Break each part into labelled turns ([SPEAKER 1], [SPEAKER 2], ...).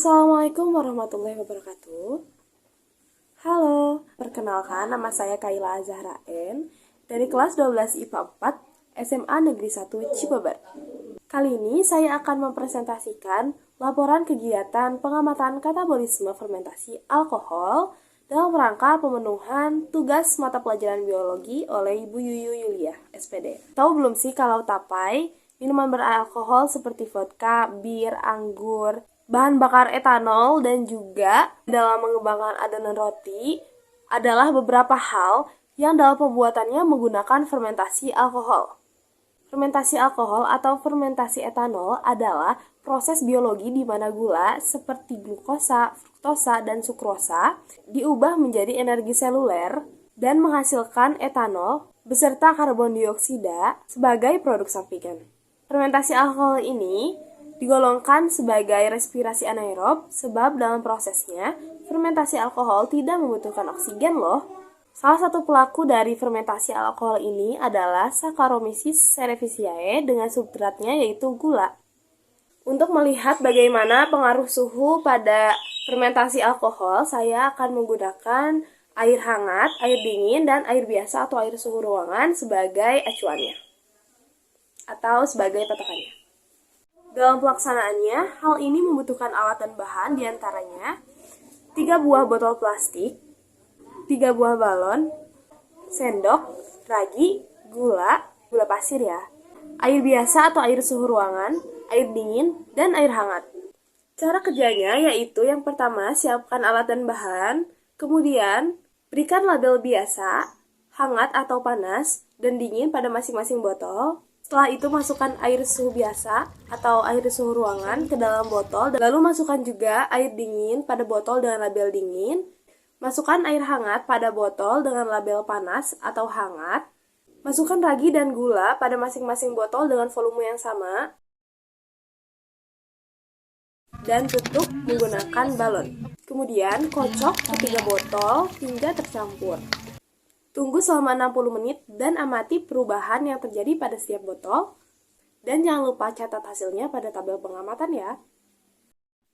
[SPEAKER 1] Assalamualaikum warahmatullahi wabarakatuh. Halo, perkenalkan nama saya Kaila Azahra N dari kelas 12 IPA 4 SMA Negeri 1 Cibabar. Kali ini saya akan mempresentasikan laporan kegiatan pengamatan katabolisme fermentasi alkohol dalam rangka pemenuhan tugas mata pelajaran biologi oleh Ibu Yuyu Yulia, SPD. Tahu belum sih kalau tapai, minuman beralkohol seperti vodka, bir, anggur, bahan bakar etanol, dan juga dalam mengembangkan adonan roti adalah beberapa hal yang dalam pembuatannya menggunakan fermentasi alkohol. Fermentasi alkohol atau fermentasi etanol adalah proses biologi di mana gula seperti glukosa, fruktosa, dan sukrosa diubah menjadi energi seluler dan menghasilkan etanol beserta karbon dioksida sebagai produk sampingan. Fermentasi alkohol ini digolongkan sebagai respirasi anaerob sebab dalam prosesnya fermentasi alkohol tidak membutuhkan oksigen loh. Salah satu pelaku dari fermentasi alkohol ini adalah Saccharomyces cerevisiae dengan substratnya yaitu gula. Untuk melihat bagaimana pengaruh suhu pada fermentasi alkohol, saya akan menggunakan air hangat, air dingin, dan air biasa atau air suhu ruangan sebagai acuannya atau sebagai patokannya. Dalam pelaksanaannya, hal ini membutuhkan alat dan bahan diantaranya 3 buah botol plastik, 3 buah balon, sendok, ragi, gula pasir ya, air biasa atau air suhu ruangan, air dingin, dan air hangat. Cara kerjanya yaitu yang pertama siapkan alat dan bahan, kemudian berikan label biasa, hangat atau panas, dan dingin pada masing-masing botol. Setelah itu masukkan air suhu biasa atau air suhu ruangan ke dalam botol, lalu masukkan juga air dingin pada botol dengan label dingin. Masukkan air hangat pada botol dengan label panas atau hangat. Masukkan ragi dan gula pada masing-masing botol dengan volume yang sama. Dan tutup menggunakan balon. Kemudian kocok ketiga botol hingga tercampur. Tunggu selama 60 menit dan amati perubahan yang terjadi pada setiap botol. Dan jangan lupa catat hasilnya pada tabel pengamatan ya.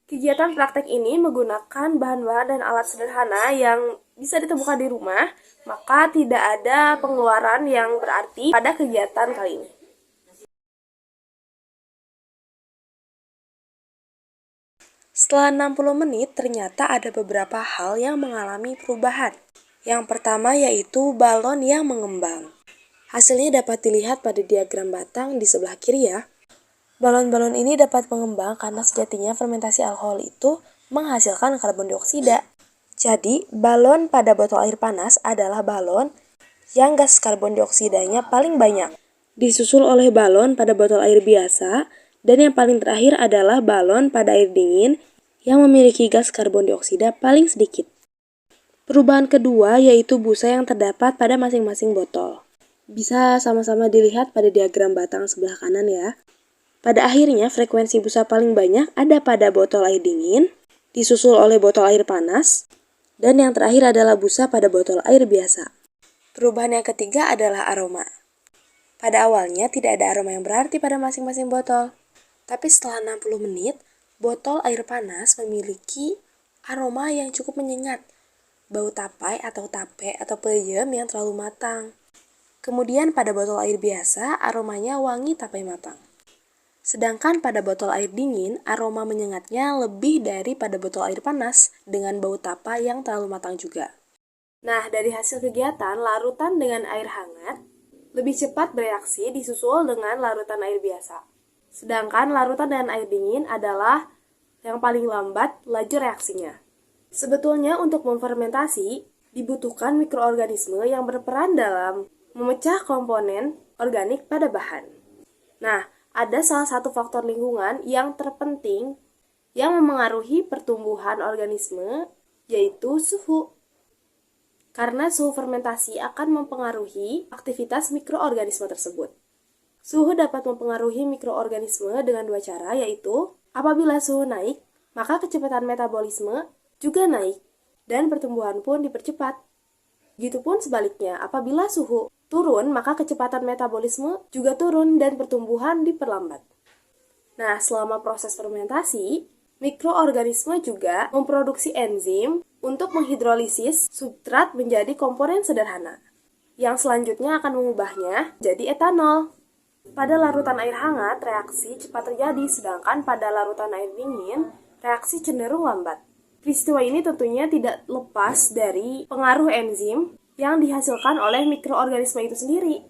[SPEAKER 1] Kegiatan praktek ini menggunakan bahan-bahan dan alat sederhana yang bisa ditemukan di rumah, maka tidak ada pengeluaran yang berarti pada kegiatan kali ini. Setelah 60 menit, ternyata ada beberapa hal yang mengalami perubahan. Yang pertama yaitu balon yang mengembang. Hasilnya dapat dilihat pada diagram batang di sebelah kiri ya. Balon-balon ini dapat mengembang karena sejatinya fermentasi alkohol itu menghasilkan karbon dioksida. Jadi, balon pada botol air panas adalah balon yang gas karbon dioksidanya paling banyak. Disusul oleh balon pada botol air biasa, dan yang paling terakhir adalah balon pada air dingin yang memiliki gas karbon dioksida paling sedikit. Perubahan kedua yaitu busa yang terdapat pada masing-masing botol. Bisa sama-sama dilihat pada diagram batang sebelah kanan ya. Pada akhirnya frekuensi busa paling banyak ada pada botol air dingin, disusul oleh botol air panas, dan yang terakhir adalah busa pada botol air biasa. Perubahan yang ketiga adalah aroma. Pada awalnya tidak ada aroma yang berarti pada masing-masing botol. Tapi setelah 60 menit, botol air panas memiliki aroma yang cukup menyengat. Bau tapai atau tape atau peyem yang terlalu matang. Kemudian pada botol air biasa, aromanya wangi tapai matang. Sedangkan pada botol air dingin, aroma menyengatnya lebih dari pada botol air panas dengan bau tapai yang terlalu matang juga. Nah, dari hasil kegiatan, larutan dengan air hangat lebih cepat bereaksi disusul dengan larutan air biasa. Sedangkan larutan dengan air dingin adalah yang paling lambat laju reaksinya. Sebetulnya untuk memfermentasi dibutuhkan mikroorganisme yang berperan dalam memecah komponen organik pada bahan. Nah, ada salah satu faktor lingkungan yang terpenting yang memengaruhi pertumbuhan organisme, yaitu suhu. Karena suhu fermentasi akan mempengaruhi aktivitas mikroorganisme tersebut. Suhu dapat mempengaruhi mikroorganisme dengan dua cara, yaitu apabila suhu naik, maka kecepatan metabolisme juga naik, dan pertumbuhan pun dipercepat. Begitupun sebaliknya, apabila suhu turun, maka kecepatan metabolisme juga turun dan pertumbuhan diperlambat. Nah, selama proses fermentasi, Mikroorganisme juga memproduksi enzim untuk menghidrolisis substrat menjadi komponen sederhana, yang selanjutnya akan mengubahnya jadi etanol. Pada larutan air hangat, reaksi cepat terjadi, sedangkan pada larutan air dingin, reaksi cenderung lambat. Peristiwa ini tentunya tidak lepas dari pengaruh enzim yang dihasilkan oleh mikroorganisme itu sendiri.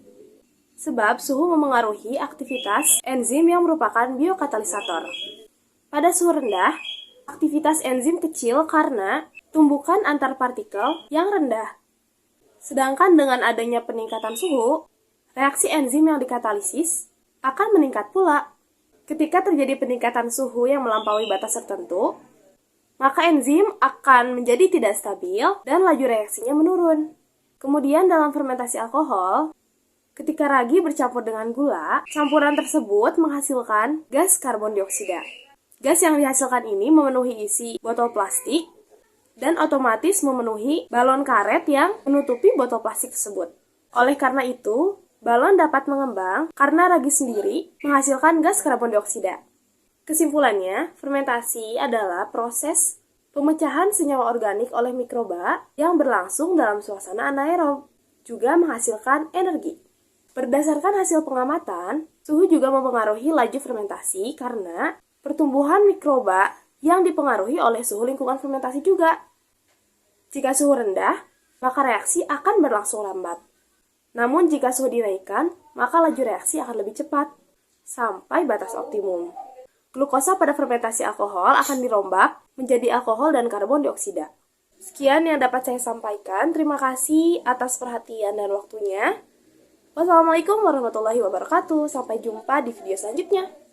[SPEAKER 1] Sebab suhu memengaruhi aktivitas enzim yang merupakan biokatalisator. Pada suhu rendah, aktivitas enzim kecil karena tumbukan antar partikel yang rendah. Sedangkan dengan adanya peningkatan suhu, reaksi enzim yang dikatalisis akan meningkat pula. Ketika terjadi peningkatan suhu yang melampaui batas tertentu, maka enzim akan menjadi tidak stabil dan laju reaksinya menurun. Kemudian dalam fermentasi alkohol, ketika ragi bercampur dengan gula, campuran tersebut menghasilkan gas karbon dioksida. Gas yang dihasilkan ini memenuhi isi botol plastik dan otomatis memenuhi balon karet yang menutupi botol plastik tersebut. Oleh karena itu, balon dapat mengembang karena ragi sendiri menghasilkan gas karbon dioksida. Kesimpulannya, fermentasi adalah proses pemecahan senyawa organik oleh mikroba yang berlangsung dalam suasana anaerob, juga menghasilkan energi. Berdasarkan hasil pengamatan, suhu juga mempengaruhi laju fermentasi karena pertumbuhan mikroba yang dipengaruhi oleh suhu lingkungan fermentasi juga. Jika suhu rendah, maka reaksi akan berlangsung lambat. Namun jika suhu dinaikkan, maka laju reaksi akan lebih cepat, sampai batas optimum. Glukosa pada fermentasi alkohol akan dirombak menjadi alkohol dan karbon dioksida. Sekian yang dapat saya sampaikan. Terima kasih atas perhatian dan waktunya. Wassalamualaikum warahmatullahi wabarakatuh. Sampai jumpa di video selanjutnya.